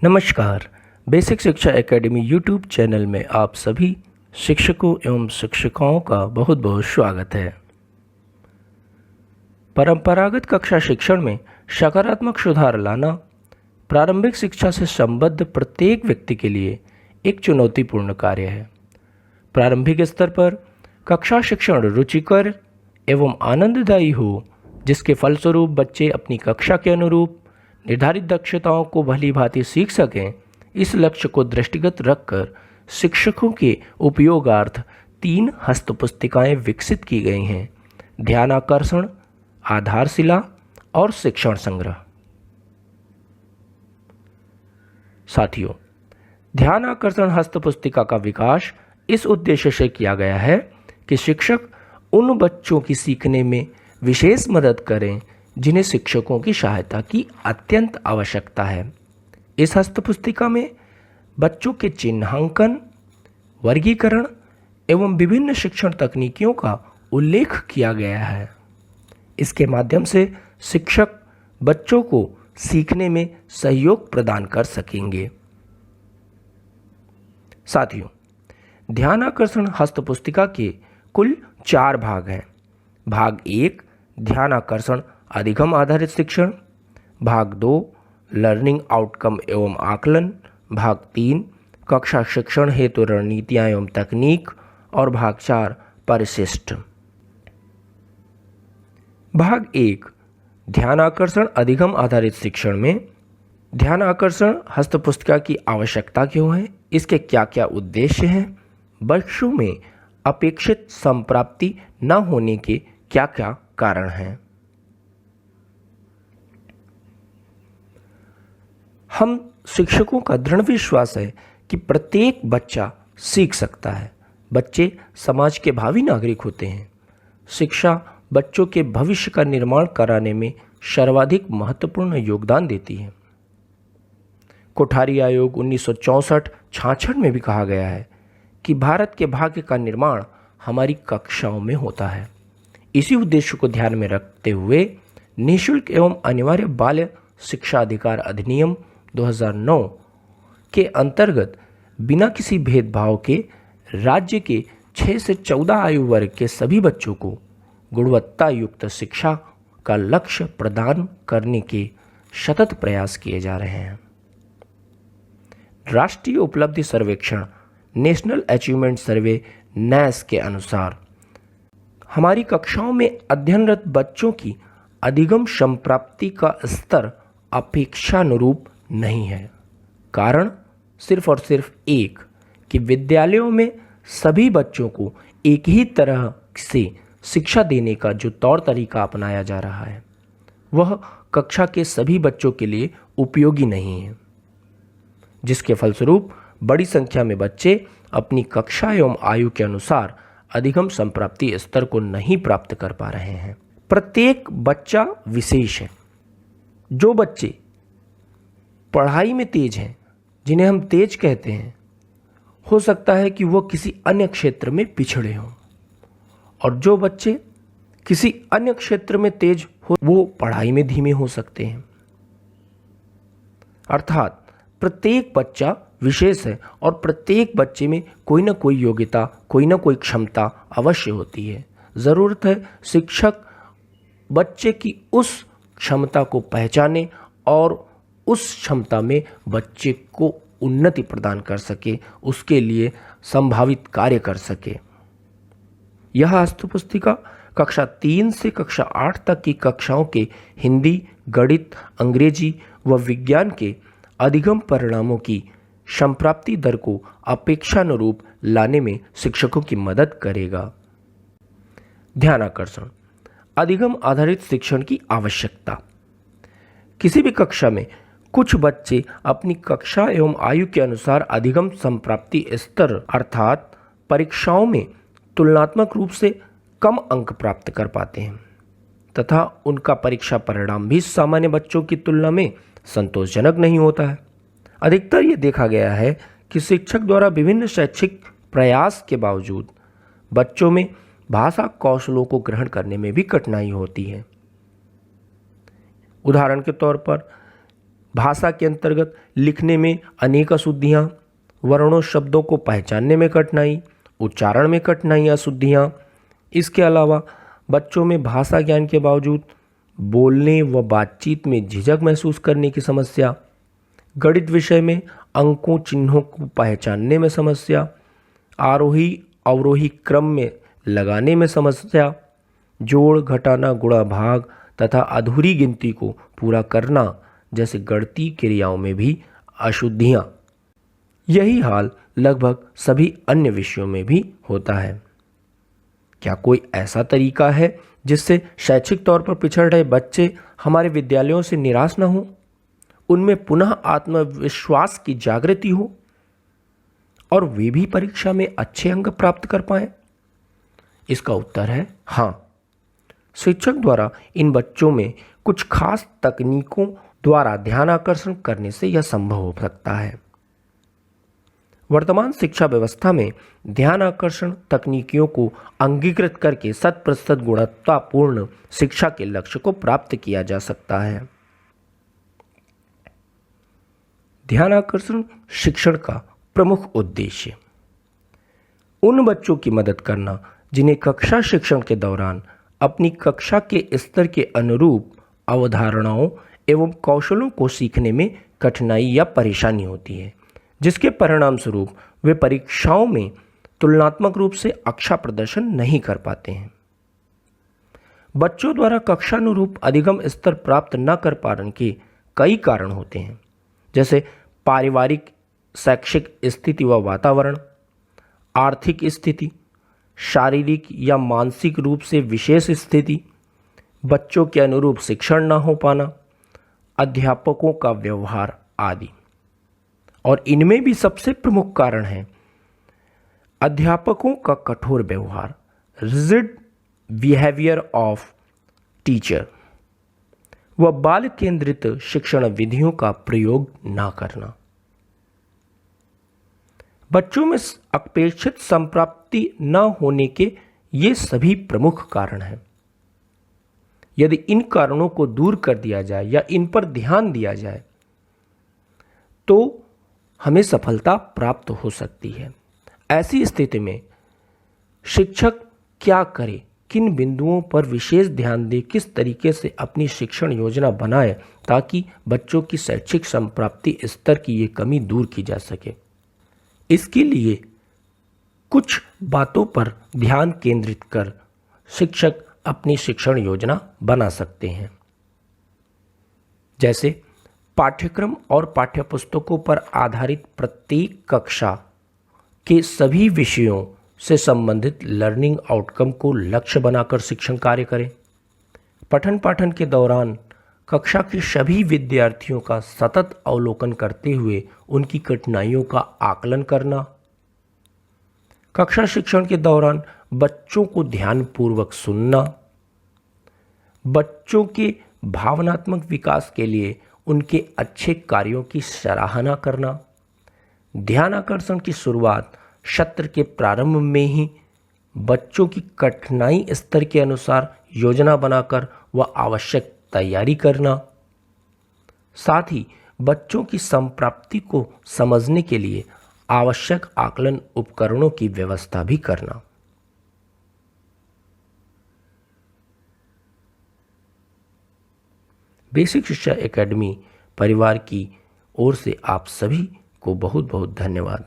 नमस्कार। बेसिक शिक्षा academy YouTube channel में आप सभी शिक्षकों एवं शिक्षिकाओं का बहुत बहुत स्वागत है। परंपरागत कक्षा शिक्षण में सकारात्मक सुधार लाना प्रारंभिक शिक्षा से संबद्ध प्रत्येक व्यक्ति के लिए एक चुनौतीपूर्ण कार्य है। प्रारंभिक स्तर पर कक्षा शिक्षण रुचिकर एवं आनंददायी हो, जिसके फलस्वरूप बच्चे अपनी कक्षा के अनुरूप निर्धारित दक्षताओं को भली भांति सीख सकें। इस लक्ष्य को दृष्टिगत रखकर शिक्षकों के उपयोगार्थ 3 हस्तपुस्तिकाएं विकसित की गई हैं: ध्यान आकर्षण, आधारशिला और शिक्षण संग्रह। साथियों, ध्यान आकर्षण हस्तपुस्तिका का विकास इस उद्देश्य से किया गया है कि शिक्षक उन बच्चों की सीखने में विशेष मदद करें जिन्हें शिक्षकों की सहायता की अत्यंत आवश्यकता है। इस हस्तपुस्तिका में बच्चों के चिन्हांकन, वर्गीकरण एवं विभिन्न शिक्षण तकनीकियों का उल्लेख किया गया है। इसके माध्यम से शिक्षक बच्चों को सीखने में सहयोग प्रदान कर सकेंगे। साथियों, ध्यान आकर्षण हस्तपुस्तिका के कुल 4 भाग हैं। भाग 1 ध्यान आकर्षण अधिगम आधारित शिक्षण, भाग 2 लर्निंग आउटकम एवं आकलन, भाग 3 कक्षा शिक्षण हेतु रणनीतियाँ एवं तकनीक और भाग 4 परिशिष्ट। भाग 1 ध्यान आकर्षण अधिगम आधारित शिक्षण में ध्यान आकर्षण हस्तपुस्तिका की आवश्यकता क्यों है, इसके क्या क्या उद्देश्य हैं, बच्चों में अपेक्षित संप्राप्ति न होने के क्या क्या कारण हैं। हम शिक्षकों का दृढ़ विश्वास है कि प्रत्येक बच्चा सीख सकता है। बच्चे समाज के भावी नागरिक होते हैं। शिक्षा बच्चों के भविष्य का निर्माण कराने में सर्वाधिक महत्वपूर्ण योगदान देती है। कोठारी आयोग 1964-66 में भी कहा गया है कि भारत के भाग्य का निर्माण हमारी कक्षाओं में होता है। इसी उद्देश्य को ध्यान में रखते हुए निःशुल्क एवं अनिवार्य बाल्य शिक्षा अधिकार अधिनियम 2009 के अंतर्गत बिना किसी भेदभाव के राज्य के 6 से 14 आयु वर्ग के सभी बच्चों को गुणवत्ता युक्त शिक्षा का लक्ष्य प्रदान करने के सतत प्रयास किए जा रहे हैं। राष्ट्रीय उपलब्धि सर्वेक्षण नेशनल अचीवमेंट सर्वे NAS के अनुसार हमारी कक्षाओं में अध्ययनरत बच्चों की अधिगम संप्राप्ति का स्तर अपेक्षानुरूप नहीं है। कारण सिर्फ और सिर्फ एक कि विद्यालयों में सभी बच्चों को एक ही तरह से शिक्षा देने का जो तौर तरीका अपनाया जा रहा है वह कक्षा के सभी बच्चों के लिए उपयोगी नहीं है, जिसके फलस्वरूप बड़ी संख्या में बच्चे अपनी कक्षा एवं आयु के अनुसार अधिगम संप्राप्ति स्तर को नहीं प्राप्त कर पा रहे हैं। प्रत्येक बच्चा विशेष है। जो बच्चे पढ़ाई में तेज हैं, जिन्हें हम तेज कहते हैं, हो सकता है कि वो किसी अन्य क्षेत्र में पिछड़े हों, और जो बच्चे किसी अन्य क्षेत्र में तेज हो वो पढ़ाई में धीमे हो सकते हैं। अर्थात प्रत्येक बच्चा विशेष है और प्रत्येक बच्चे में कोई ना कोई योग्यता, कोई ना कोई क्षमता अवश्य होती है। ज़रूरत है शिक्षक बच्चे की उस क्षमता को पहचाने और उस क्षमता में बच्चे को उन्नति प्रदान कर सके, उसके लिए संभावित कार्य कर सके। यह हस्तपुस्तिका कक्षा 3 से कक्षा 8 तक की कक्षाओं के हिंदी, गणित, अंग्रेजी व विज्ञान के अधिगम परिणामों की संप्राप्ति दर को अपेक्षानुरूप लाने में शिक्षकों की मदद करेगा। ध्यान आकर्षण अधिगम आधारित शिक्षण की आवश्यकता। किसी भी कक्षा में कुछ बच्चे अपनी कक्षा एवं आयु के अनुसार अधिगम संप्राप्ति स्तर अर्थात परीक्षाओं में तुलनात्मक रूप से कम अंक प्राप्त कर पाते हैं तथा उनका परीक्षा परिणाम भी सामान्य बच्चों की तुलना में संतोषजनक नहीं होता है। अधिकतर ये देखा गया है कि शिक्षक द्वारा विभिन्न शैक्षिक प्रयास के बावजूद बच्चों में भाषा कौशलों को ग्रहण करने में भी कठिनाई होती है। उदाहरण के तौर पर भाषा के अंतर्गत लिखने में अनेक अशुद्धियाँ, वर्णों शब्दों को पहचानने में कठिनाई, उच्चारण में कठिनाई, अशुद्धियाँ। इसके अलावा बच्चों में भाषा ज्ञान के बावजूद बोलने व बातचीत में झिझक महसूस करने की समस्या, गणित विषय में अंकों चिन्हों को पहचानने में समस्या, आरोही अवरोही क्रम में लगाने में समस्या, जोड़ घटाना गुणा भाग तथा अधूरी गिनती को पूरा करना जैसे गणितीय क्रियाओं में भी अशुद्धियाँ। यही हाल लगभग सभी अन्य विषयों में भी होता है। क्या कोई ऐसा तरीका है जिससे शैक्षिक तौर पर पिछड़ रहे बच्चे हमारे विद्यालयों से निराश न हों, उनमें पुनः आत्मविश्वास की जागृति हो और वे भी परीक्षा में अच्छे अंक प्राप्त कर पाएं? इसका उत्तर है हाँ। शिक्षक द्वारा इन बच्चों में कुछ खास तकनीकों द्वारा ध्यान आकर्षण करने से यह संभव हो सकता है। वर्तमान शिक्षा व्यवस्था में ध्यान आकर्षण तकनीकियों को अंगीकृत करके 100% गुणवत्तापूर्ण शिक्षा के लक्ष्य को प्राप्त किया जा सकता है। ध्यान आकर्षण शिक्षण का प्रमुख उद्देश्य उन बच्चों की मदद करना जिन्हें कक्षा शिक्षण के दौरान अपनी कक्षा के स्तर के अनुरूप अवधारणाओं एवं कौशलों को सीखने में कठिनाई या परेशानी होती है, जिसके परिणाम स्वरूप वे परीक्षाओं में तुलनात्मक रूप से अच्छा प्रदर्शन नहीं कर पाते हैं। बच्चों द्वारा कक्षानुरूप अधिगम स्तर प्राप्त न कर पाने के कई कारण होते हैं, जैसे पारिवारिक शैक्षिक स्थिति व वातावरण, आर्थिक स्थिति, शारीरिक या मानसिक रूप से विशेष स्थिति, बच्चों के अनुरूप शिक्षण न हो पाना, अध्यापकों का व्यवहार आदि। और इनमें भी सबसे प्रमुख कारण है अध्यापकों का कठोर व्यवहार, रिजिड बिहेवियर ऑफ टीचर, व बाल केंद्रित शिक्षण विधियों का प्रयोग न करना। बच्चों में अपेक्षित संप्राप्ति न होने के ये सभी प्रमुख कारण हैं। यदि इन कारणों को दूर कर दिया जाए या इन पर ध्यान दिया जाए तो हमें सफलता प्राप्त हो सकती है। ऐसी स्थिति में शिक्षक क्या करे, किन बिंदुओं पर विशेष ध्यान दे, किस तरीके से अपनी शिक्षण योजना बनाए ताकि बच्चों की शैक्षिक संप्राप्ति स्तर की ये कमी दूर की जा सके। इसके लिए कुछ बातों पर ध्यान केंद्रित कर शिक्षक अपनी शिक्षण योजना बना सकते हैं, जैसे पाठ्यक्रम और पाठ्यपुस्तकों पर आधारित प्रत्येक कक्षा के सभी विषयों से संबंधित लर्निंग आउटकम को लक्ष्य बनाकर शिक्षण कार्य करें। पठन पाठन के दौरान कक्षा के सभी विद्यार्थियों का सतत अवलोकन करते हुए उनकी कठिनाइयों का आकलन करना। कक्षा शिक्षण के दौरान बच्चों को ध्यानपूर्वक सुनना। बच्चों के भावनात्मक विकास के लिए उनके अच्छे कार्यों की सराहना करना। ध्यान आकर्षण की शुरुआत सत्र के प्रारंभ में ही बच्चों की कठिनाई स्तर के अनुसार योजना बनाकर व आवश्यक तैयारी करना। साथ ही बच्चों की संप्राप्ति को समझने के लिए आवश्यक आकलन उपकरणों की व्यवस्था भी करना। बेसिक शिक्षा एकेडमी परिवार की ओर से आप सभी को बहुत बहुत धन्यवाद।